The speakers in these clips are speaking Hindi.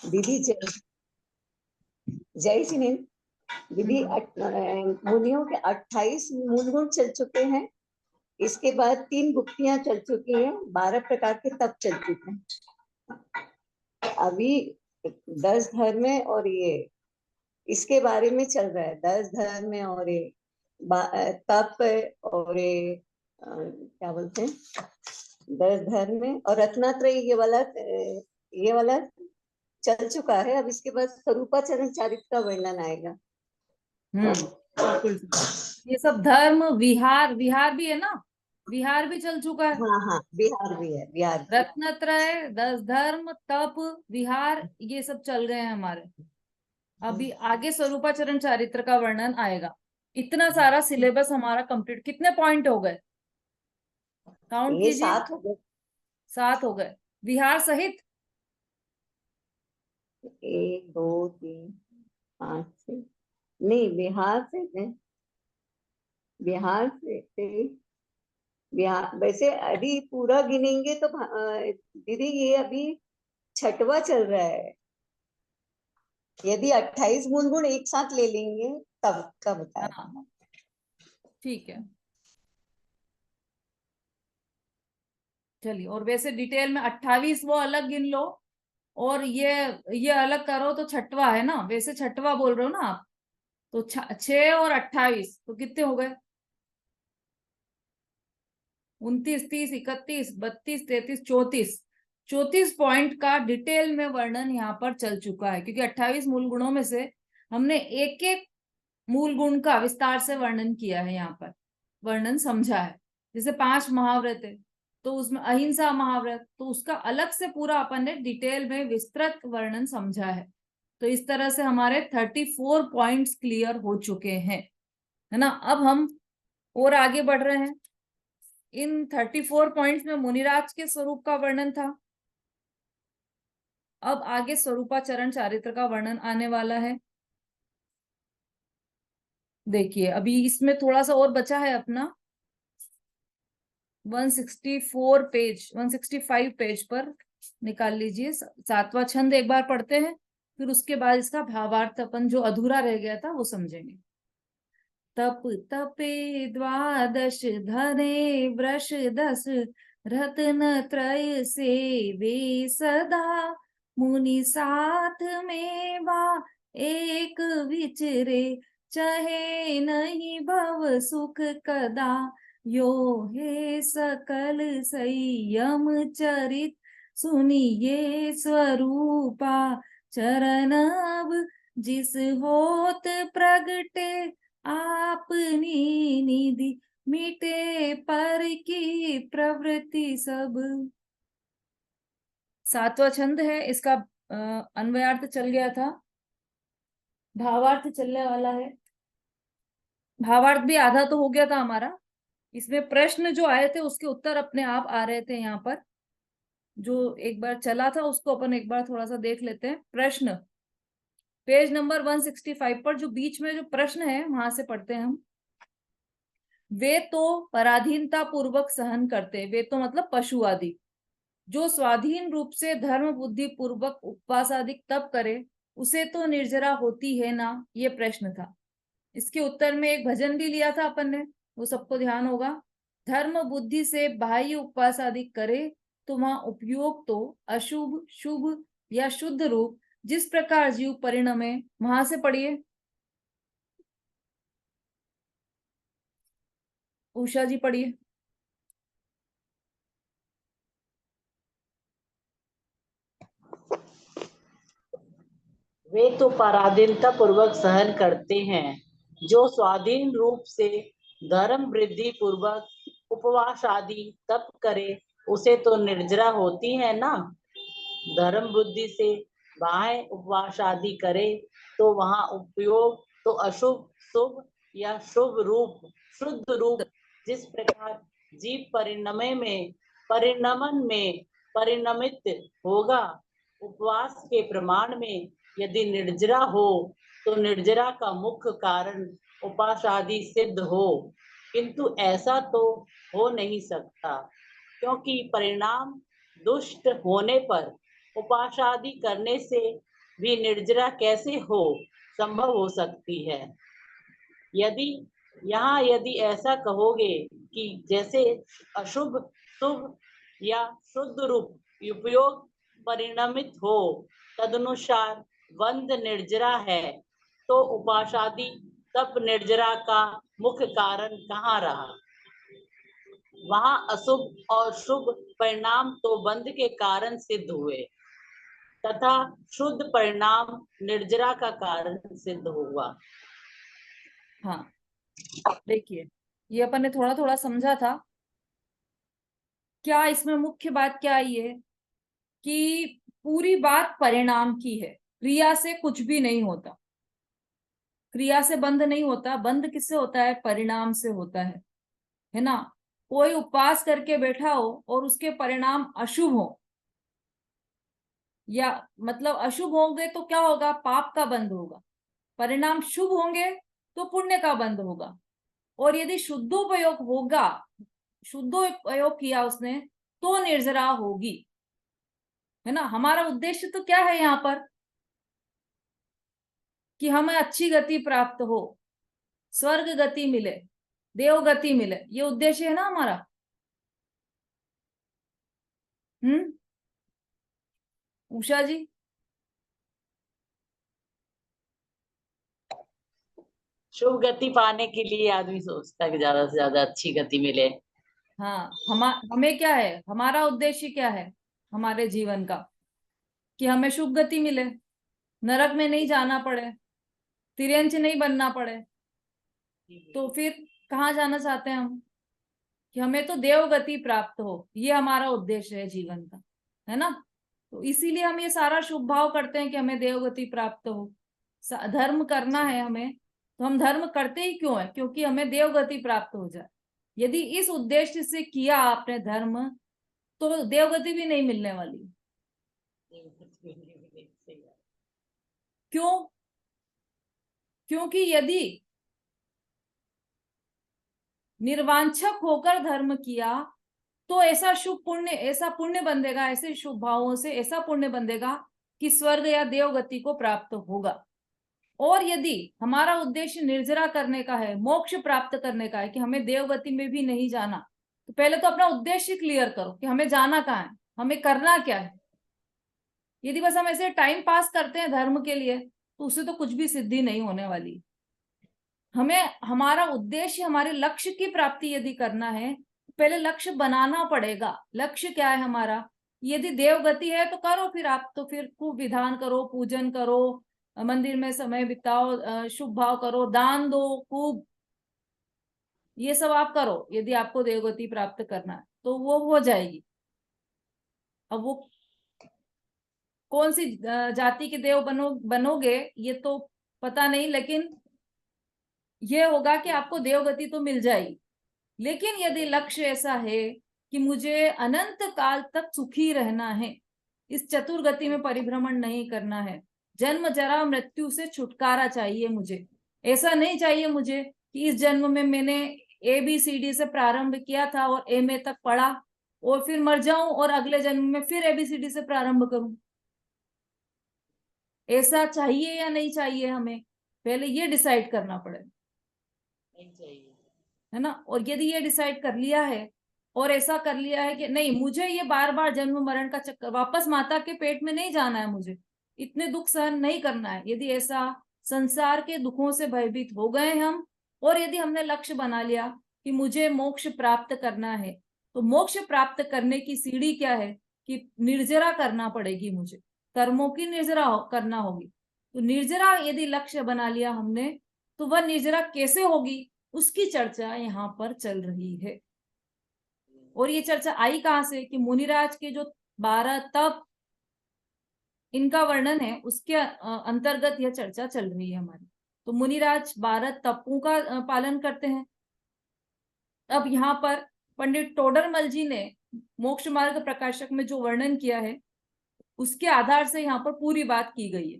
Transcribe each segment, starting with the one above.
दीदी जय श्री हिंद। दीदी मुनियों के 28 मूल गुण चल चुके हैं। इसके बाद 3 गुप्तियां चल चुकी हैं, 12 प्रकार के तप चल चुके हैं। अभी 10 धर्म में और ये इसके बारे में चल रहा है। 10 धर्म में और ये तप और ये क्या बोलते हैं, 10 धर्म में और रत्नात्रय ये वाला चल चुका है। अब इसके बाद स्वरूपाचरण चारित्र का वर्णन आएगा। बिल्कुल। ये सब धर्म, विहार भी है ना, विहार भी चल चुका है। हाँ हाँ, बिहार भी है, बिहार। रत्नत्रय, 10 धर्म, तप, विहार, ये सब चल गए हैं हमारे। अभी आगे स्वरूपाचरण चारित्र का वर्णन आएगा। इतना सारा सिलेबस हमारा कंप्लीट। कितने पॉइंट हो गए, काउंट ये कीजिए। 7 हो गए। 7 हो गए, विहार सहित। 1 2 3 5 6 नहीं, बिहार से बिहार वैसे अभी पूरा गिनेंगे तो दीदी ये अभी 6वां चल रहा है। यदि 28 मूल गुण एक साथ ले लेंगे तब का बता रहे हैं। ठीक है, चलिए। और वैसे डिटेल में 28 वो अलग गिन लो, और ये अलग करो तो 6वां है ना। वैसे 6वां बोल रहे हो ना आप, तो 6 और 28 तो कितने हो गए? 29, 30, 31, 32, 33, 34। 34 पॉइंट का डिटेल में वर्णन यहाँ पर चल चुका है, क्योंकि 28 मूल गुणों में से हमने एक एक मूल गुण का विस्तार से वर्णन किया है। यहाँ पर वर्णन समझा है। जैसे 5 महाव्रत है, तो उसमें अहिंसा महाव्रत, तो उसका अलग से पूरा अपन ने डिटेल में विस्तृत वर्णन समझा है। तो इस तरह से हमारे 34 पॉइंट्स क्लियर हो चुके हैं, है ना। अब हम और आगे बढ़ रहे हैं। इन 34 पॉइंट्स में मुनिराज के स्वरूप का वर्णन था। अब आगे स्वरूपाचरण चारित्र का वर्णन आने वाला है। देखिए, अभी इसमें थोड़ा सा और बचा है अपना। 164 पेज, 165 पेज पर निकाल लीजिए। 7वां छंद एक बार पढ़ते हैं, फिर उसके बाद इसका भावार्थ अपन जो अधूरा रह गया था वो समझेंगे। तप तपे द्वादश धरे वृष 10 रत्न त्रय से वे सदा मुनि साथ में बा एक विचरे चाहे नहीं भव सुख कदा यो हे सकल संयम चरित सुनिए स्वरूपा चरण अब जिस होत प्रगटे आपनी निधि मिटे पर की प्रवृत्ति सब। 7वां छंद है, इसका अन्वयार्थ चल गया था, भावार्थ चलने वाला है। भावार्थ भी आधा तो हो गया था हमारा। इसमें प्रश्न जो आए थे उसके उत्तर अपने आप आ रहे थे। यहाँ पर जो एक बार चला था उसको अपन एक बार थोड़ा सा देख लेते हैं। प्रश्न पेज नंबर 165 पर जो बीच में जो प्रश्न है वहां से पढ़ते हैं हम। वे तो पराधीनता पूर्वक सहन करते, वे तो मतलब पशु आदि, जो स्वाधीन रूप से धर्म बुद्धि पूर्वक उपवास आदि तप करे, उसे तो निर्जरा होती है ना। ये प्रश्न था। इसके उत्तर में एक भजन भी लिया था अपन ने, वो सबको ध्यान होगा। धर्म बुद्धि से बाह्य उपवास आदि करे तो वहां उपयोग तो अशुभ शुभ या शुद्ध रूप जिस प्रकार जीव परिणमे, वहां से पढ़िए उषा जी, पढ़िए। वे तो पराधीनता पूर्वक सहन करते हैं, जो स्वाधीन रूप से धर्म वृद्धि पूर्वक उपवास आदि तप करे, उसे तो निर्जरा होती है ना। धर्म बुद्धि से बाह्य उपवास आदि करे तो वहां उपयोग तो अशुभ शुभ या शुभ रूप शुद्ध रूप जिस प्रकार जीव परिणमन में परिणमित होगा। उपवास के प्रमाण में यदि निर्जरा हो तो निर्जरा का मुख्य कारण उपवास आदि सिद्ध हो, किंतु ऐसा तो हो नहीं सकता, क्योंकि परिणाम दुष्ट होने पर उपास आदि करने से भी निर्जरा कैसे संभव हो सकती है? यदि ऐसा कहोगे कि जैसे अशुभ शुभ या शुद्ध रूप उपयोग परिणमित हो, तदनुसार बंध निर्जरा है, तो उपासादि तप निर्जरा का मुख्य कारण कहाँ रहा? वहां अशुभ और शुभ परिणाम तो बंध के कारण सिद्ध हुए तथा शुद्ध परिणाम निर्जरा का कारण सिद्ध हुआ। हाँ, देखिए, ये अपन ने थोड़ा थोड़ा समझा था। क्या इसमें मुख्य बात क्या आई है कि पूरी बात परिणाम की है, क्रिया से कुछ भी नहीं होता, क्रिया से बंध नहीं होता। बंध किससे होता है? परिणाम से होता है ना। कोई उपवास करके बैठा हो और उसके परिणाम अशुभ हो, या मतलब अशुभ होंगे तो क्या होगा? पाप का बंध होगा। परिणाम शुभ होंगे तो पुण्य का बंध होगा। और यदि शुद्धोपयोग होगा, शुद्धोपयोग किया उसने, तो निर्जरा होगी, है ना। हमारा उद्देश्य तो क्या है यहाँ पर? कि हमें अच्छी गति प्राप्त हो, स्वर्ग गति मिले, देव गति मिले, ये उद्देश्य है ना हमारा। उषा जी? शुभ गति पाने के लिए आदमी सोचता है कि ज्यादा से ज्यादा अच्छी गति मिले। हाँ, हमें क्या है, हमारा उद्देश्य क्या है हमारे जीवन का? कि हमें शुभ गति मिले, नरक में नहीं जाना पड़े, तिर्यंच नहीं बनना पड़े। तो फिर कहाँ जाना चाहते हैं हम? कि हमें तो देव गति प्राप्त हो, ये हमारा उद्देश्य है जीवन का, है ना। तो इसीलिए हम ये सारा शुभ भाव करते हैं कि हमें देव गति प्राप्त हो, धर्म करना है हमें। तो हम धर्म करते ही क्यों है? क्योंकि हमें देव गति प्राप्त हो जाए। यदि इस उद्देश्य से किया आपने धर्म, तो देवगति भी नहीं मिलने वाली। क्यों? क्योंकि यदि निर्वांछक होकर धर्म किया तो ऐसा शुभ पुण्य, ऐसा पुण्य बंधेगा, ऐसे शुभ भावों से ऐसा पुण्य बंधेगा कि स्वर्ग या देवगति को प्राप्त होगा। और यदि हमारा उद्देश्य निर्जरा करने का है, मोक्ष प्राप्त करने का है, कि हमें देवगति में भी नहीं जाना, तो पहले तो अपना उद्देश्य क्लियर करो कि हमें जाना कहाँ है, हमें करना क्या है। यदि बस हम ऐसे टाइम पास करते हैं धर्म के लिए, तो उससे तो कुछ भी सिद्धि नहीं होने वाली। हमें हमारा उद्देश्य, हमारे लक्ष्य की प्राप्ति यदि करना है, पहले लक्ष्य बनाना पड़ेगा। लक्ष्य क्या है हमारा? यदि देवगति है तो करो, फिर आप तो फिर खूब विधान करो, पूजन करो, मंदिर में समय बिताओ, शुभ भाव करो, दान दो खूब, ये सब आप करो। यदि आपको देवगति प्राप्त करना है तो वो हो जाएगी। अब वो कौन सी जाति के देव बनोगे ये तो पता नहीं, लेकिन ये होगा कि आपको देवगति तो मिल जाएगी। लेकिन यदि लक्ष्य ऐसा है कि मुझे अनंत काल तक सुखी रहना है, इस चतुर्गति में परिभ्रमण नहीं करना है, जन्म जरा मृत्यु से छुटकारा चाहिए मुझे, ऐसा नहीं चाहिए मुझे कि इस जन्म में मैंने ABCD से प्रारंभ किया था और MA तक पढ़ा और फिर मर जाऊं और अगले जन्म में फिर ABCD से प्रारंभ करूं। ऐसा चाहिए या नहीं चाहिए? हमें पहले ये डिसाइड करना पड़ेगा, नहीं चाहिए, है ना। और यदि ये डिसाइड कर लिया है और ऐसा कर लिया है कि नहीं, मुझे ये बार बार जन्म मरण का चक्कर, वापस माता के पेट में नहीं जाना है, मुझे इतने दुख सहन नहीं करना है, यदि ऐसा संसार के दुखों से भयभीत हो गए हम, और यदि हमने लक्ष्य बना लिया कि मुझे मोक्ष प्राप्त करना है, तो मोक्ष प्राप्त करने की सीढ़ी क्या है? कि निर्जरा करना पड़ेगी मुझे, कर्मों की निर्जरा करना होगी। तो निर्जरा यदि लक्ष्य बना लिया हमने, तो वह निर्जरा कैसे होगी, उसकी चर्चा यहाँ पर चल रही है। और ये चर्चा आई कहां से? कि मुनिराज के जो 12 तप, इनका वर्णन है, उसके अंतर्गत यह चर्चा चल रही है हमारी। तो मुनिराज 12 तपों का पालन करते हैं। अब यहाँ पर पंडित टोडरमल जी ने मोक्ष मार्ग प्रकाशक में जो वर्णन किया है, उसके आधार से यहाँ पर पूरी बात की गई है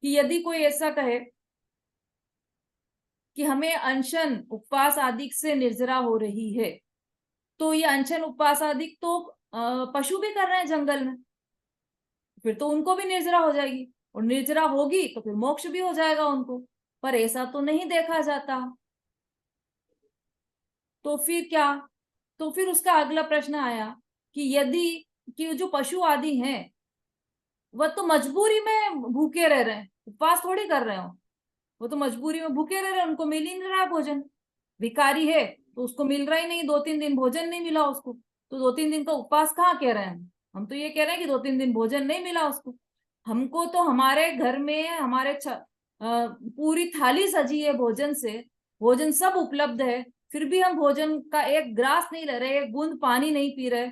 कि यदि कोई ऐसा कहे कि हमें अनशन उपवास आदि से निर्जरा हो रही है, तो ये अनशन उपवास आदि तो पशु भी कर रहे हैं जंगल में, फिर तो उनको भी निर्जरा हो जाएगी, और निर्जरा होगी तो फिर मोक्ष भी हो जाएगा उनको, पर ऐसा तो नहीं देखा जाता। तो फिर क्या, तो फिर उसका अगला प्रश्न आया कि यदि कि जो पशु आदि हैं वह तो मजबूरी में भूखे रह रहे हैं, उपवास थोड़ी कर रहे हो, वो तो मजबूरी में भूखे रह रहे हैं, उनको मिल ही नहीं रहा है भोजन। भिखारी है तो उसको मिल रहा ही नहीं, 2-3 दिन भोजन नहीं मिला उसको, तो 2-3 दिन का उपवास कहाँ कह रहे हैं हम तो ये कह रहे हैं कि 2-3 दिन भोजन नहीं मिला उसको। हमको तो हमारे घर में हमारे पूरी थाली सजी है भोजन से, भोजन सब उपलब्ध है, फिर भी हम भोजन का एक ग्रास नहीं ले रहे, एक बूंद पानी नहीं पी रहे,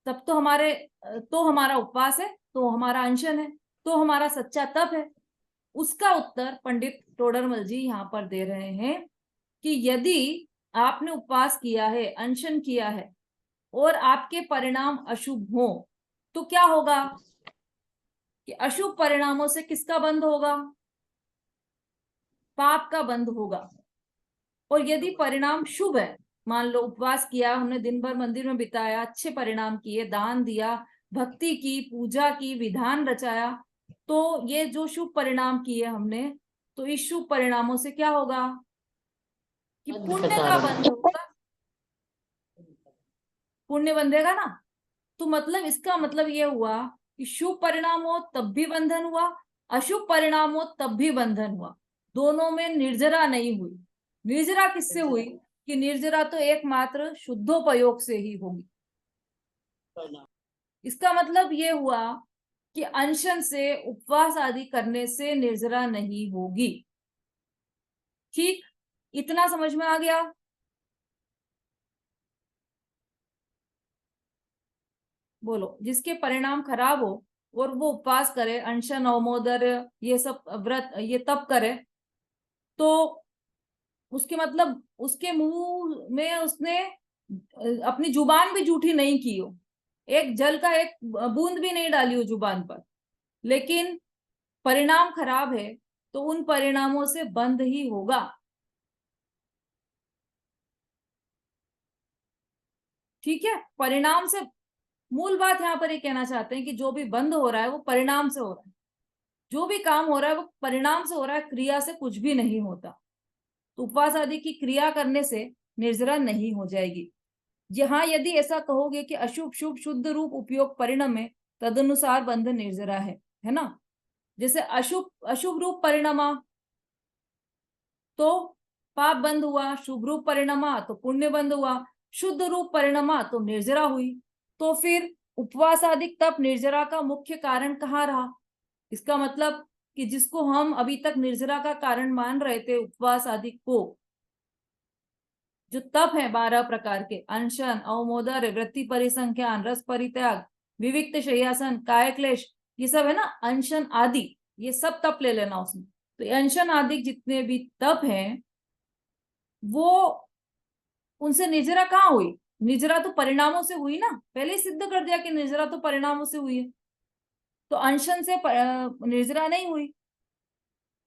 तब तो हमारा उपवास है, तो हमारा अनशन है, तो हमारा सच्चा तप है। उसका उत्तर पंडित टोडरमल जी यहाँ पर दे रहे हैं कि यदि आपने उपवास किया है, अनशन किया है, और आपके परिणाम अशुभ हो, तो क्या होगा कि अशुभ परिणामों से किसका बंध होगा? पाप का बंध होगा। और यदि परिणाम शुभ है, मान लो उपवास किया हमने, दिन भर मंदिर में बिताया, अच्छे परिणाम किए, दान दिया, भक्ति की, पूजा की, विधान रचाया, तो ये जो शुभ परिणाम किए हमने, तो इस शुभ परिणामों से क्या होगा कि पुण्य का बंध होगा, पुण्य बंधेगा ना। तो मतलब इसका मतलब ये हुआ कि शुभ परिणाम हो तब भी बंधन हुआ, अशुभ परिणाम हो तब भी बंधन हुआ, दोनों में निर्जरा नहीं हुई। निर्जरा किससे हुई कि निर्जरा तो एकमात्र शुद्धोपयोग से ही होगी। इसका मतलब ये हुआ कि अनशन से, उपवास आदि करने से निर्जरा नहीं होगी। ठीक, इतना समझ में आ गया? बोलो, जिसके परिणाम खराब हो और वो उपवास करे, अनशन, अवमोदर्य, ये सब व्रत, ये तप करे, तो उसके मतलब उसके मुंह में उसने अपनी जुबान भी जूठी नहीं की हो, एक जल का एक बूंद भी नहीं डाली हो जुबान पर, लेकिन परिणाम खराब है, तो उन परिणामों से बंद ही होगा। ठीक है, परिणाम से, मूल बात यहाँ पर ये कहना चाहते हैं कि जो भी बंद हो रहा है वो परिणाम से हो रहा है, जो भी काम हो रहा है वो परिणाम से हो रहा है, क्रिया से कुछ भी नहीं होता। तो उपवास आदि की क्रिया करने से निर्जरा नहीं हो जाएगी। यहाँ यदि ऐसा कहोगे कि अशुभ शुभ शुद्ध रूप उपयोग परिणाम है, तदनुसार बंध निर्जरा है ना। जैसे अशुभ अशुभ रूप परिणामा तो पाप बंद हुआ, शुभ रूप परिणामा तो पुण्य बंद हुआ, शुद्ध रूप परिणामा तो निर्जरा हुई। तो फिर उपवास आदि तप निर्जरा का मुख्य कारण कहाँ रहा? इसका मतलब कि जिसको हम अभी तक निर्जरा का कारण मान रहे थे, उपवास आदि को, जो तप है 12 प्रकार के, अनशन, अवमोदर्य, वृत्ति परिसंख्यान, रस परित्याग, विविक्त शय्यासन, काय क्लेश, ये सब है ना अनशन आदि, ये सब तप ले लेना उसमें। तो ये अनशन आदि जितने भी तप हैं, वो उनसे निर्जरा कहाँ हुई? निर्जरा तो परिणामों से हुई ना, पहले ही सिद्ध कर दिया कि निर्जरा तो परिणामों से हुई है। तो अनशन से निर्जरा नहीं हुई,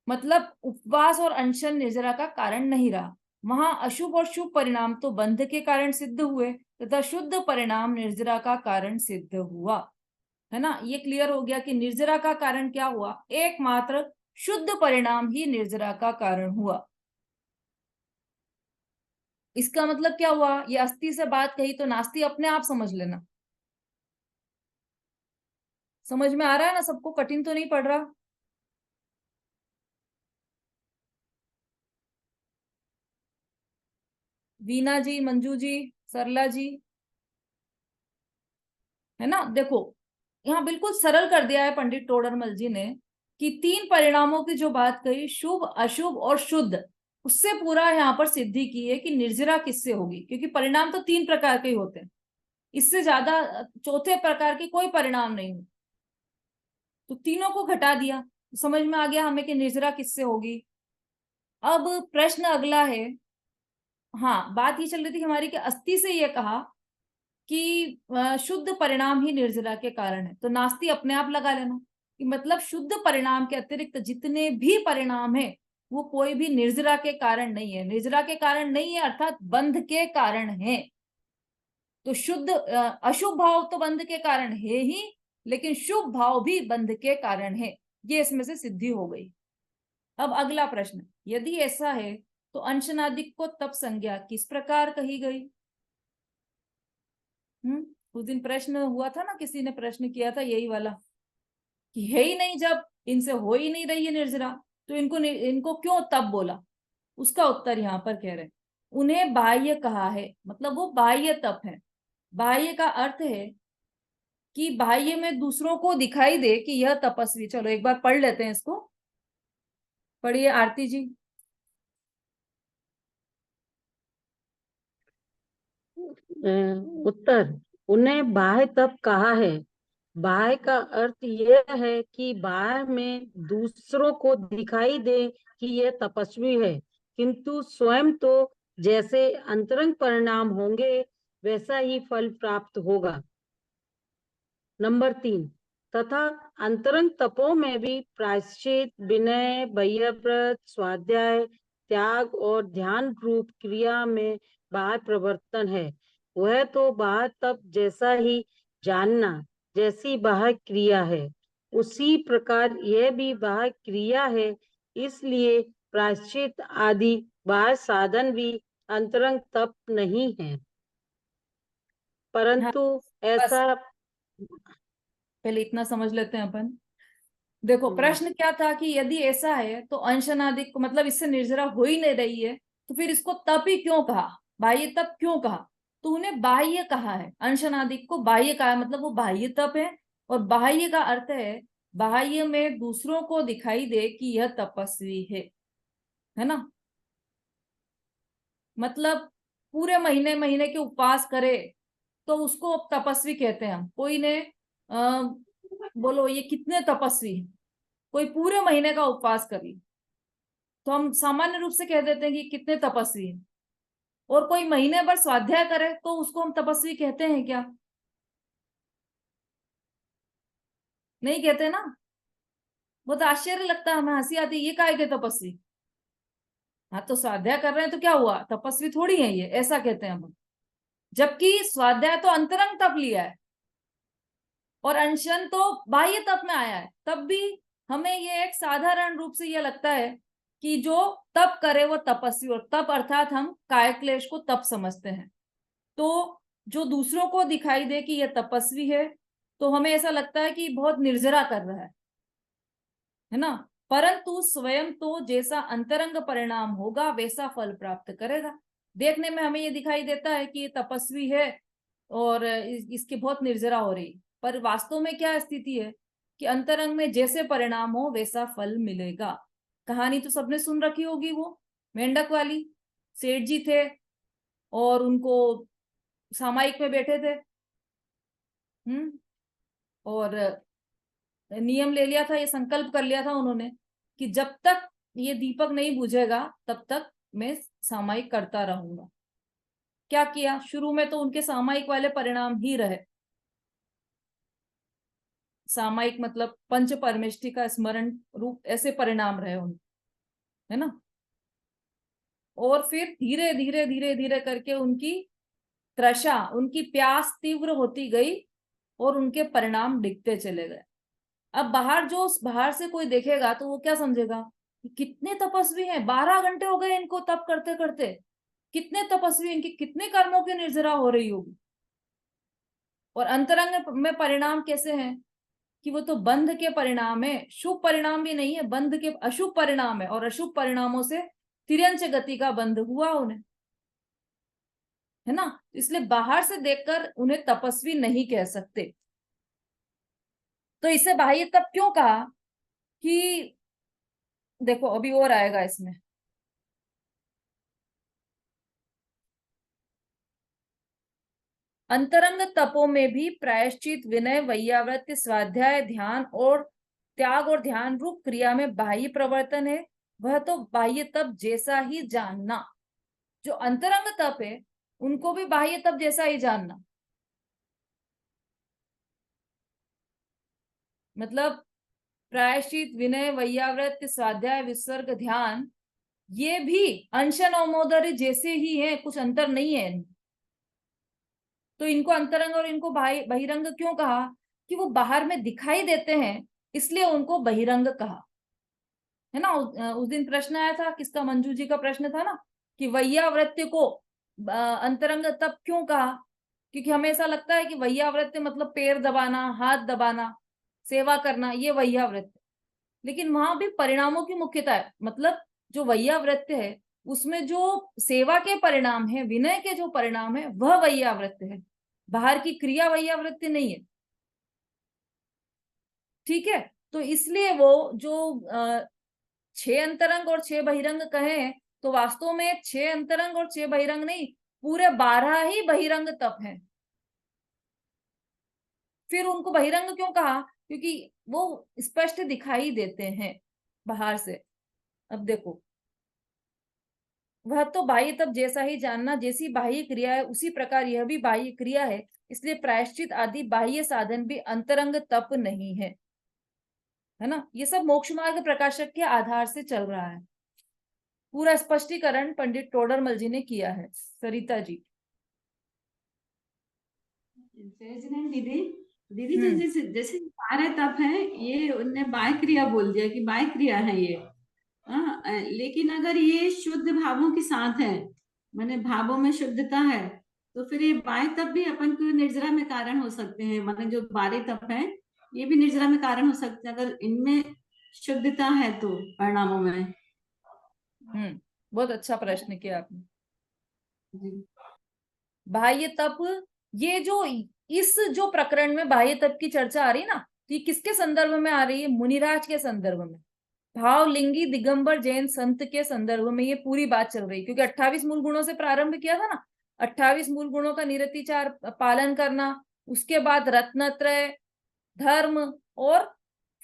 मतलब उपवास और अनशन निर्जरा का कारण नहीं रहा। वहां अशुभ और शुभ परिणाम तो बंध के कारण सिद्ध हुए, तथा शुद्ध परिणाम निर्जरा का कारण सिद्ध हुआ, है ना। ये क्लियर हो गया कि निर्जरा का कारण क्या हुआ, एकमात्र शुद्ध परिणाम ही निर्जरा का कारण हुआ। इसका मतलब क्या हुआ, ये अस्थि से बात कही तो नास्ति अपने आप समझ लेना। समझ में आ रहा है ना सबको, कठिन तो नहीं पड़ रहा? वीना जी, मंजू जी, सरला जी, है ना। देखो यहाँ बिल्कुल सरल कर दिया है पंडित टोडरमल जी ने, कि 3 परिणामों की जो बात कही, शुभ, अशुभ और शुद्ध, उससे पूरा यहाँ पर सिद्धि की है कि निर्जरा किससे होगी, क्योंकि परिणाम तो 3 प्रकार के ही होते हैं, इससे ज्यादा चौथे प्रकार की कोई परिणाम नहीं हो। तो तीनों को घटा दिया, तो समझ में आ गया हमें कि निर्जरा किससे होगी। अब प्रश्न अगला है, हाँ बात ये चल रही थी हमारी कि अस्थि से ये कहा कि शुद्ध परिणाम ही निर्जरा के कारण है, तो नास्ति अपने आप लगा लेना कि मतलब शुद्ध परिणाम के अतिरिक्त जितने भी परिणाम है वो कोई भी निर्जरा के कारण नहीं है, निर्जरा के कारण नहीं है अर्थात बंध के कारण है। तो शुद्ध अशुभ भाव तो बंध के कारण है ही, लेकिन शुभ भाव भी बंध के कारण है। ये इसमें से सिद्धि हो गई। अब अगला प्रश्न, यदि ऐसा है तो अंशनादिक को तप संज्ञा किस प्रकार कही गई? उस दिन प्रश्न हुआ था ना, किसी ने प्रश्न किया था यही वाला कि है ही नहीं, जब इनसे हो ही नहीं रही है निर्जरा तो इनको क्यों तप बोला? उसका उत्तर यहाँ पर कह रहे हैं, उन्हें बाह्य कहा है, मतलब वो बाह्य तप है। बाह्य का अर्थ है कि बाह्य में दूसरों को दिखाई दे कि यह तपस्वी। चलो एक बार पढ़ लेते हैं इसको, पढ़िए आरती जी। उत्तर, उन्हें बाह्य तप कहा है। बाह्य का अर्थ यह है कि बाह्य में दूसरों को दिखाई दे कि यह तपस्वी है, किंतु स्वयं तो जैसे अंतरंग परिणाम होंगे वैसा ही फल प्राप्त होगा। नंबर 3, तथा अंतरंग तपों में भी प्रायश्चित, विनय, वैयव्रत, स्वाध्याय, त्याग और ध्यान रूप क्रिया में बाह्य प्रवर्तन है। वह तो बाह्य तप जैसा ही जानना जैसी बाह्य क्रिया है, उसी प्रकार यह भी बाह्य क्रिया है। इसलिए प्रायश्चित आदि बाह्य साधन भी अंतरंग तप नहीं है, हाँ, परंतु बस ऐसा। पहले इतना समझ लेते हैं अपन। देखो प्रश्न क्या था कि यदि ऐसा है तो अंशनादिक को, मतलब इससे निर्जरा हो ही नहीं रही है, तो फिर इसको तप ही क्यों कहा, बाह्य तप क्यों कहा? तो उन्हें बाह्य कहा है, अंशनादिक को बाह्य कहा है, मतलब वो बाह्य तप है। और बाह्य का अर्थ है बाह्य में दूसरों को दिखाई दे कि यह तपस्वी है ना। मतलब पूरे महीने महीने के उपवास करे तो उसको तपस्वी कहते हैं हम। कोई ने बोलो ये कितने तपस्वी हैं, कोई पूरे महीने का उपवास कर ली तो हम सामान्य रूप से कह देते हैं कि कितने तपस्वी हैं। और कोई महीने भर स्वाध्याय करे तो उसको हम तपस्वी कहते हैं क्या? नहीं कहते ना। बहुत आश्चर्य लगता है, हमें हंसी आती है, ये काहे के तपस्वी? हाँ तो स्वाध्याय कर रहे हैं तो क्या हुआ, तपस्वी थोड़ी है ये, ऐसा कहते हैं हम। जबकि स्वाध्याय तो अंतरंग तप लिया है और अनशन तो बाह्य तप में आया है, तब भी हमें ये एक साधारण रूप से ये लगता है कि जो तप करे वो तपस्वी, और तप अर्थात हम काय क्लेश को तप समझते हैं। तो जो दूसरों को दिखाई दे कि यह तपस्वी है तो हमें ऐसा लगता है कि बहुत निर्जरा कर रहा है ना। परंतु स्वयं तो जैसा अंतरंग परिणाम होगा वैसा फल प्राप्त करेगा। देखने में हमें ये दिखाई देता है कि ये तपस्वी है और इसकी बहुत निर्जरा हो रही, पर वास्तव में क्या स्थिति है कि अंतरंग में जैसे परिणाम हो वैसा फल मिलेगा। कहानी तो सबने सुन रखी होगी, वो मेंढक वाली। सेठ जी थे और उनको सामायिक में बैठे थे, और नियम ले लिया था, ये संकल्प कर लिया था उन्होंने कि जब तक ये दीपक नहीं बुझेगा तब तक मैं सामायिक करता रहूंगा। क्या किया, शुरू में तो उनके सामायिक वाले परिणाम ही रहे। सामायिक मतलब पंच परमेष्ठि का स्मरण रूप ऐसे परिणाम रहे उन, है ना। और फिर धीरे धीरे धीरे धीरे करके उनकी तृषा, उनकी प्यास तीव्र होती गई और उनके परिणाम दिखते चले गए। अब बाहर से कोई देखेगा तो वो क्या समझेगा, कितने तपस्वी हैं, 12 घंटे हो गए इनको तप करते करते, कितने तपस्वी, इनकी कितने कर्मों की निर्जरा हो रही होगी। और अंतरंग में परिणाम कैसे हैं कि वो तो बंध के परिणाम है, शुभ परिणाम भी नहीं है, बंध के अशुभ परिणाम है, और अशुभ परिणामों से तिर्यंच गति का बंध हुआ उन्हें, है ना। इसलिए बाहर से देखकर उन्हें तपस्वी नहीं कह सकते। तो इसे बाह्य तप क्यों कहा कि देखो अभी और आएगा इसमें। अंतरंग तपों में भी प्रायश्चित, विनय, वैयावृत्ति, स्वाध्याय, ध्यान और त्याग और ध्यान रूप क्रिया में बाह्य प्रवर्तन है। वह तो बाह्य तप जैसा ही जानना। जो अंतरंग तप है उनको भी बाह्य तप जैसा ही जानना। मतलब प्रायश्चित, विनय, वैयावृत्ति, स्वाध्याय, विसर्ग, ध्यान, ये भी अनशन औमोदर्य जैसे ही है, कुछ अंतर नहीं है। तो इनको अंतरंग और इनको बहिरंग क्यों कहा कि वो बाहर में दिखाई देते हैं, इसलिए उनको बहिरंग कहा, है ना। उस दिन प्रश्न आया था, किसका, मंजू जी का प्रश्न था ना, कि वैयावृत्य को अंतरंग तप क्यों कहा, क्योंकि हमें ऐसा लगता है कि वैयावृत्य मतलब पैर दबाना, हाथ दबाना, सेवा करना, ये वैयावृत्य। लेकिन वहां भी परिणामों की मुख्यता है, मतलब जो वैयावृत्य है उसमें जो सेवा के परिणाम है, विनय के जो परिणाम है, वह वैयावृत्य है, बाहर की क्रिया वैयावृत्य नहीं है। ठीक है, तो इसलिए वो जो 6 अंतरंग और 6 बहिरंग कहे हैं, तो वास्तव में 6 अंतरंग और 6 बहिरंग नहीं, पूरे 12 ही बहिरंग तप हैं। फिर उनको बहिरंग क्यों कहा, क्योंकि वो स्पष्ट दिखाई देते हैं बाहर से। अब देखो, वह तो बाह्य तप जैसा ही जानना, जैसी बाह्य क्रिया है उसी प्रकार यह भी बाह्य क्रिया है, इसलिए प्रायश्चित आदि बाह्य साधन भी अंतरंग तप नहीं है, है ना। ये सब मोक्ष मार्ग प्रकाशक के आधार से चल रहा है। पूरा स्पष्टीकरण पंडित टोडरमल जी ने किया है। सरिता जी। दीदी दीदी जो जैसे जैसे सारे तप है, ये उनने बाह्य क्रिया बोल दिया कि बाह्य क्रिया है ये। लेकिन अगर ये शुद्ध भावों के साथ है, माने भावों में शुद्धता है, तो फिर ये बाह्य तप भी अपन को निर्जरा में कारण हो सकते हैं। माने जो 12 तप है ये भी निर्जरा में कारण हो सकते हैं, अगर इनमें शुद्धता है तो परिणामों में। बहुत अच्छा प्रश्न किया आपने। जी। बाह्य तप, ये जो इस जो प्रकरण में बाह्य तप की चर्चा आ रही ना, तो ये किसके संदर्भ में आ रही है, मुनिराज के संदर्भ में, भावलिंगी दिगंबर जैन संत के संदर्भ में ये पूरी बात चल रही है। क्योंकि 28 मूल गुणों से प्रारंभ किया था ना, 28 मूल गुणों का निरतिचार पालन करना, उसके बाद रत्नत्रय, धर्म और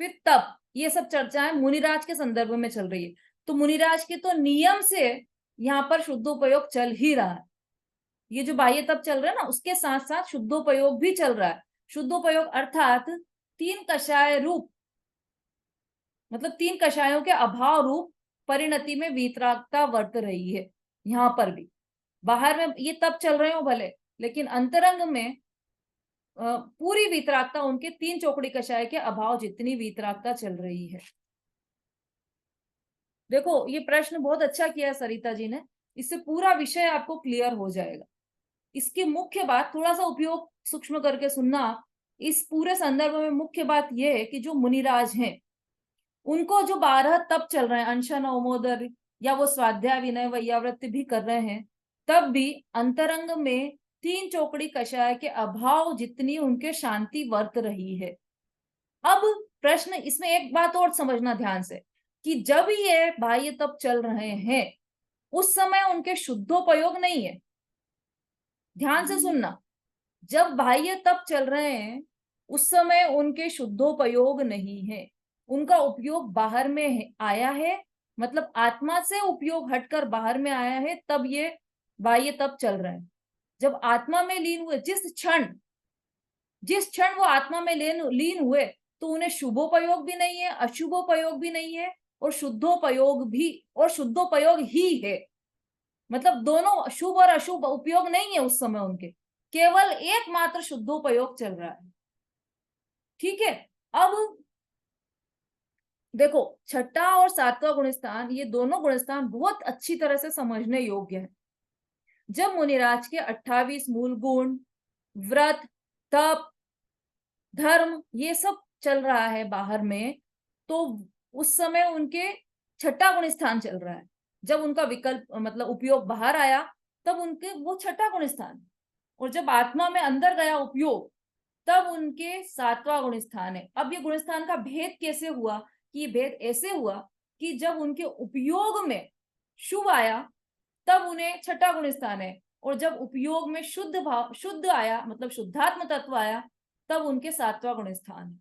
फिर तप, ये सब चर्चाएं मुनिराज के संदर्भ में चल रही है। तो मुनिराज के तो नियम से यहाँ पर शुद्धोपयोग चल ही रहा है। ये जो बाह्य तप चल रहा है ना, उसके साथ साथ शुद्धोपयोग भी चल रहा है। शुद्धोपयोग अर्थात 3 कषाय रूप, मतलब 3 कषायों के अभाव रूप परिणति में वीतरागता वर्त रही है। यहाँ पर भी बाहर में ये तप चल रहे हो भले, लेकिन अंतरंग में पूरी वीतरागता उनके 3 चौकड़ी कषाय के अभाव जितनी वीतरागता चल रही है। देखो, ये प्रश्न बहुत अच्छा किया सरिता जी ने, इससे पूरा विषय आपको क्लियर हो जाएगा। इसकी मुख्य बात, थोड़ा सा उपयोग सूक्ष्म करके सुनना, इस पूरे संदर्भ में मुख्य बात यह है कि जो मुनिराज हैं उनको जो 12 तप चल रहे हैं, अनशन, अवमोदर, या वो स्वाध्याय, विनय, वैयावृत्ति भी कर रहे हैं, तब भी अंतरंग में 3 चौकड़ी कषाय के अभाव जितनी उनके शांति वर्त रही है। अब प्रश्न, इसमें एक बात और समझना ध्यान से, कि जब ये बाह्य तप चल रहे हैं उस समय उनके शुद्धोपयोग नहीं है। ध्यान से सुनना, जब बाह्य तप चल रहे हैं उस समय उनके शुद्धोपयोग नहीं है, उनका उपयोग बाहर में आया है, मतलब आत्मा से उपयोग हटकर बाहर में आया है, तब ये बाह्य तप चल रहे हैं। जब आत्मा में लीन हुए, जिस क्षण वो आत्मा में लीन हुए, तो उन्हें शुभोपयोग भी नहीं है, अशुभोपयोग भी नहीं है, और शुद्धोपयोग भी, और शुद्धोपयोग ही है। मतलब दोनों शुभ और अशुभ उपयोग नहीं है उस समय उनके, केवल एकमात्र शुद्धोपयोग चल रहा है। ठीक है, अब देखो, 6ठा और 7वां गुणस्थान, ये दोनों गुणस्थान बहुत अच्छी तरह से समझने योग्य है। जब मुनिराज के 28 मूल गुण, व्रत, तप, धर्म, ये सब चल रहा है बाहर में, तो उस समय उनके 6ठा गुणस्थान चल रहा है। जब उनका विकल्प, मतलब उपयोग बाहर आया, तब उनके वो 6ठा गुणस्थान, और जब आत्मा में अंदर गया उपयोग, तब उनके 7वां गुणस्थान है। अब ये गुणस्थान का भेद कैसे हुआ, कि भेद ऐसे हुआ कि जब उनके उपयोग में शुभ आया तब उन्हें 6ठा गुणस्थान है, और जब उपयोग में शुद्ध आया, मतलब शुद्धात्म तत्व आया, तब उनके 7वां गुणस्थान है।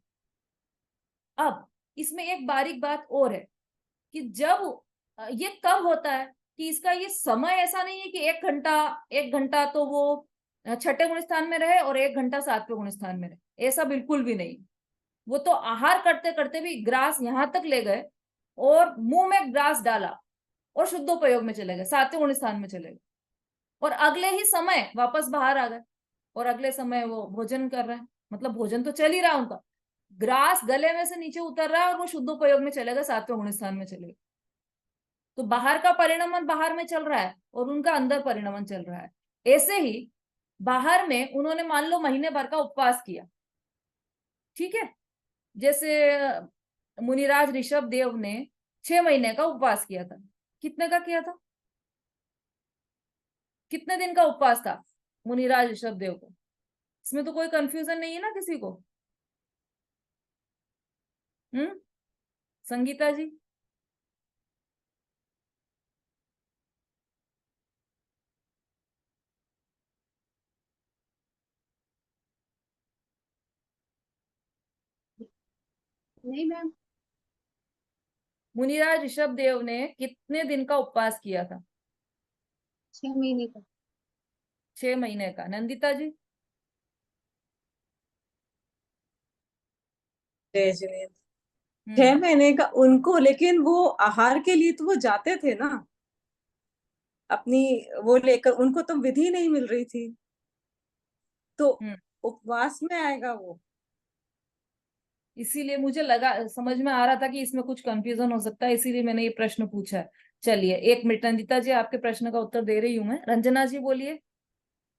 अब इसमें एक बारीक बात और है कि जब ये कब होता है, कि इसका ये समय ऐसा नहीं है कि 1 घंटा तो वो 6ठे गुणस्थान में रहे और 1 घंटा 7वें गुणस्थान में रहे, ऐसा बिल्कुल भी नहीं। वो तो आहार करते करते भी ग्रास यहां तक ले गए और मुंह में ग्रास डाला और शुद्धोपयोग में चले गए, 7वें गुणस्थान में चले गए, और अगले ही समय वापस बाहर आ गए और अगले समय वो भोजन कर रहे हैं। मतलब भोजन तो चल ही रहा है उनका, ग्रास गले में से नीचे उतर रहा है और वो शुद्धोपयोग में चलेगा, सातवें गुण स्थान में चलेगा। तो बाहर का परिणमन बाहर में चल रहा है और उनका अंदर परिणमन चल रहा है। ऐसे ही बाहर में उन्होंने मान लो महीने भर का उपवास किया, ठीक है, जैसे मुनिराज ऋषभ देव ने 6 महीने का उपवास किया था। कितने का किया था, कितने दिन का उपवास था मुनिराज ऋषभ देव को? इसमें तो कोई कंफ्यूजन नहीं है ना किसी को? संगीता जी? नहीं मैम। मुनिराज ऋषभ देव ने कितने दिन का उपवास किया था? 6 महीने का। 6 महीने का। नंदिता जी? जय 6 महीने का उनको, लेकिन वो आहार के लिए तो वो जाते थे ना अपनी, वो लेकर, उनको तो विधि नहीं मिल रही थी, तो उपवास में आएगा वो। इसीलिए मुझे लगा, समझ में आ रहा था कि इसमें कुछ कंफ्यूजन हो सकता है, इसीलिए मैंने ये प्रश्न पूछा है। चलिए 1 मिनट, नंदिता जी आपके प्रश्न का उत्तर दे रही हूं मैं। रंजना जी बोलिए,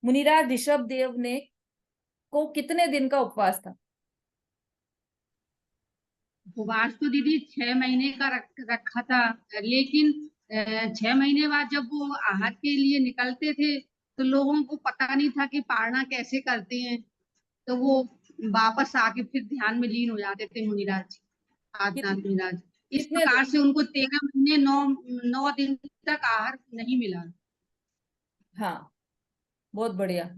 मुनिराज ऋषभ देव ने को कितने दिन का उपवास था? उपवास तो दीदी 6 महीने का रखा था, लेकिन 6 महीने बाद जब वो आहार के लिए निकलते थे तो लोगों को पता नहीं था कि पारणा कैसे करते हैं, तो वो वापस आके फिर ध्यान में लीन हो जाते थे मुनिराज, आदिनाथ मुनिराज। इस प्रकार से उनको 13 महीने 9 दिन तक आहार नहीं मिला। हाँ, बहुत बढ़िया,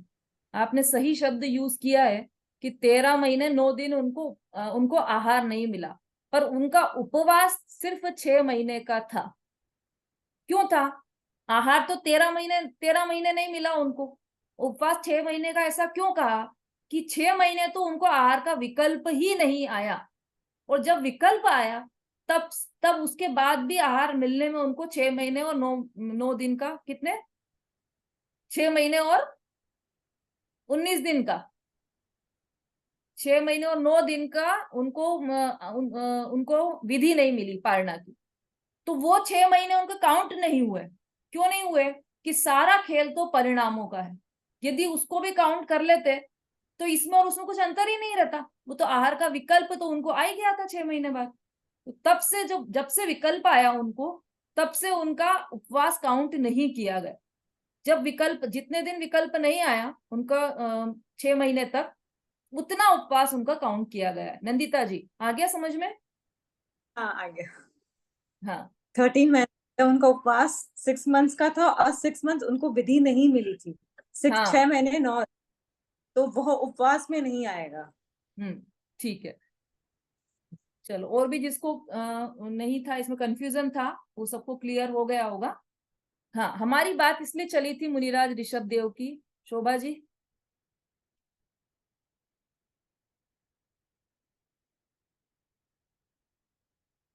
आपने सही शब्द यूज किया है कि 13 महीने 9 दिन उनको आहार नहीं मिला, पर उनका उपवास सिर्फ 6 महीने का था। क्यों था? आहार तो 13 महीने नहीं मिला उनको, उपवास 6 महीने का। ऐसा क्यों कहा कि 6 महीने तो उनको आहार का विकल्प ही नहीं आया, और जब विकल्प आया तब उसके बाद भी आहार मिलने में उनको 6 महीने और 9 दिन का, कितने, 6 महीने और 19 दिन का, 6 महीने और 9 दिन का उनको विधि नहीं मिली पारणा की। तो वो 6 महीने उनके काउंट नहीं हुए। क्यों नहीं हुए? कि सारा खेल तो परिणामों का है, यदि उसको भी काउंट कर लेते तो इसमें और उसमें कुछ अंतर ही नहीं रहता। वो तो आहार का विकल्प तो उनको आ ही गया था 6 महीने बाद। तो तब से जब से विकल्प आया उनको, तब से उनका उपवास काउंट नहीं किया गया। जब विकल्प, जितने दिन विकल्प नहीं आया उनका 6 महीने तक, उतना उपवास उनका काउंट किया गया है। नंदिता जी, आ गया समझ में? हाँ आ गया। हाँ, 13 महीने उनका उपवास 6 मंथ्स का था, और 6 मंथ उनको विधि नहीं मिली थी। 6 महीने 9, तो वह उपवास में नहीं आएगा। ठीक है। चलो, और भी जिसको नहीं था, इसमें कंफ्यूजन था, वो सबको क्लियर हो गया होगा। हाँ, हमारी बात इसलिए चली थी मुनिराज ऋषभ देव की। शोभा जी?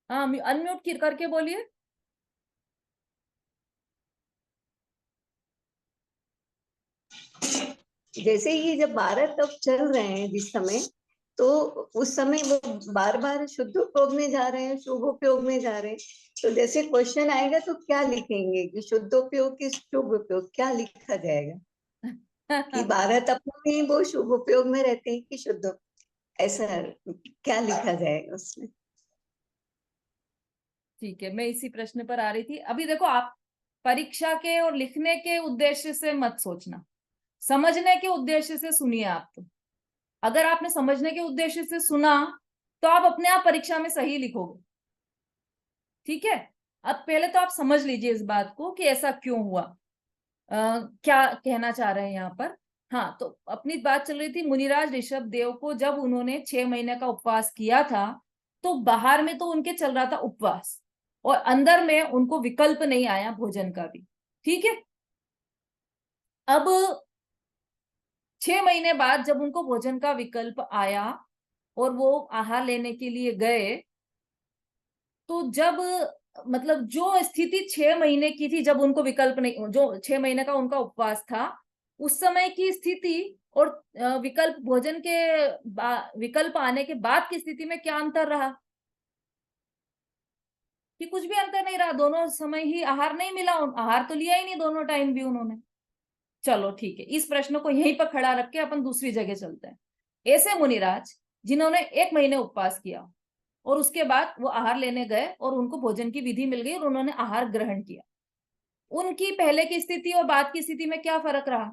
हाँ, अनम्यूट करके बोलिए। जैसे ये जब 12 तप चल रहे हैं जिस समय, तो उस समय वो बार बार शुद्धोपयोग में जा रहे हैं, शुभोपयोग में जा रहे हैं। तो जैसे क्वेश्चन आएगा तो क्या लिखेंगे कि शुद्धोपयोग की शुभोपयोग, क्या लिखा जाएगा कि 12 तपों में वो शुभोपयोग में रहते हैं कि शुद्ध, ऐसा क्या लिखा जाएगा उसमें? ठीक है, मैं इसी प्रश्न पर आ रही थी। अभी देखो, आप परीक्षा के और लिखने के उद्देश्य से मत सोचना, समझने के उद्देश्य से सुनिए आप। तो अगर आपने समझने के उद्देश्य से सुना तो आप अपने आप परीक्षा में सही लिखोगे, ठीक है? अब पहले तो आप समझ लीजिए इस बात को कि ऐसा क्यों हुआ, क्या कहना चाह रहे हैं यहाँ पर। हाँ, तो अपनी बात चल रही थी मुनिराज ऋषभ देव को, जब उन्होंने 6 महीने का उपवास किया था तो बाहर में तो उनके चल रहा था उपवास, और अंदर में उनको विकल्प नहीं आया भोजन का भी, ठीक है? अब 6 महीने बाद जब उनको भोजन का विकल्प आया और वो आहार लेने के लिए गए, तो जब, मतलब जो स्थिति 6 महीने की थी, जब उनको विकल्प नहीं, जो 6 महीने का उनका उपवास था, उस समय की स्थिति और विकल्प भोजन के विकल्प आने के बाद की स्थिति में क्या अंतर रहा? कि कुछ भी अंतर नहीं रहा, दोनों समय ही आहार नहीं मिला, आहार तो लिया ही नहीं दोनों टाइम भी उन्होंने। चलो ठीक है, इस प्रश्न को यहीं पर खड़ा रख के अपन दूसरी जगह चलते हैं। ऐसे मुनिराज जिन्होंने 1 महीने उपवास किया और उसके बाद वो आहार लेने गए और उनको भोजन की विधि मिल गई और उन्होंने आहार ग्रहण किया, उनकी पहले की स्थिति और बाद की स्थिति में क्या फर्क रहा?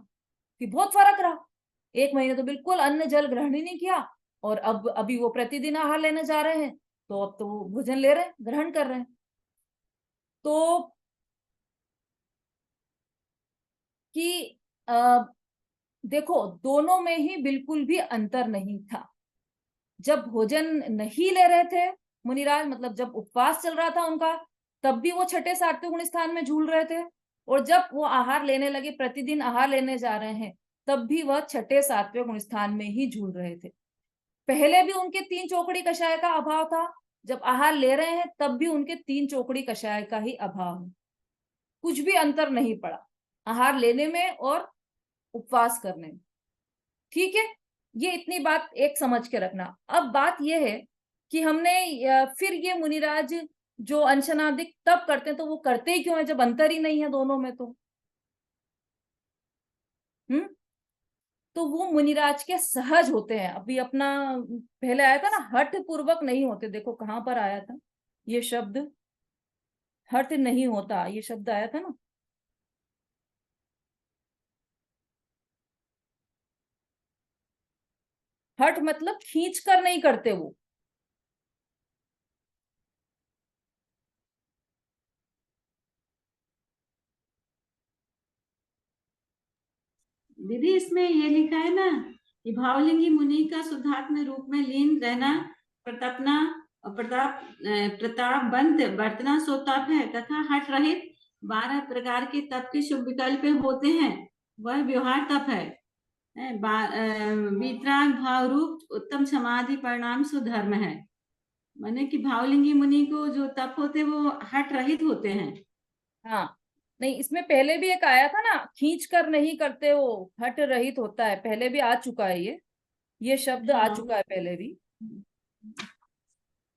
कि बहुत फर्क रहा। 1 महीने तो बिल्कुल अन्न जल ग्रहण ही नहीं किया और अब अभी वो प्रतिदिन आहार लेने जा रहे हैं, तो अब तो वो भोजन ले रहे हैं, ग्रहण कर रहे हैं। तो कि देखो, दोनों में ही बिल्कुल भी अंतर नहीं था। जब भोजन नहीं ले रहे थे मुनिराज, मतलब जब उपवास चल रहा था उनका, तब भी वो छठे सातवें गुण स्थान में झूल रहे थे, और जब वो आहार लेने लगे, प्रतिदिन आहार लेने जा रहे हैं, तब भी वह छठे सातवें गुण स्थान में ही झूल रहे थे। पहले भी उनके 3 चौकड़ी कषाय का अभाव था, जब आहार ले रहे हैं तब भी उनके 3 चौकड़ी कषाय का ही अभाव है। कुछ भी अंतर नहीं पड़ा आहार लेने में और उपवास करने में। ठीक है, ये इतनी बात एक समझ के रखना। अब बात यह है कि हमने फिर ये मुनिराज जो अंशनादिक तब करते हैं, तो वो करते ही क्यों है जब अंतर ही नहीं है दोनों में? तो तो वो मुनिराज के सहज होते हैं। अभी अपना पहले आया था ना, हठ पूर्वक नहीं होते। देखो कहां पर आया था ये शब्द, हठ नहीं होता, ये शब्द आया था ना। हठ मतलब खींच कर नहीं करते वो। दीदी इसमें ये लिखा है ना कि भावलिंगी मुनि का शुद्धात्म रूप में लीन रहना, प्रतापवंत बरतना सो तप है, तथा हठ रहित 12 प्रकार के तप के शुभ विकल्प होते हैं, वह व्यवहार तप है। वीतराग भाव रूप उत्तम समाधि परिणाम सुधर्म है। माने कि भावलिंगी मुनि को जो तप होते वो हठ रहित होते हैं। हाँ, नहीं, इसमें पहले भी एक आया था ना, खींच कर नहीं करते, वो हठ रहित होता है। पहले भी आ चुका है ये शब्द आ चुका है पहले भी।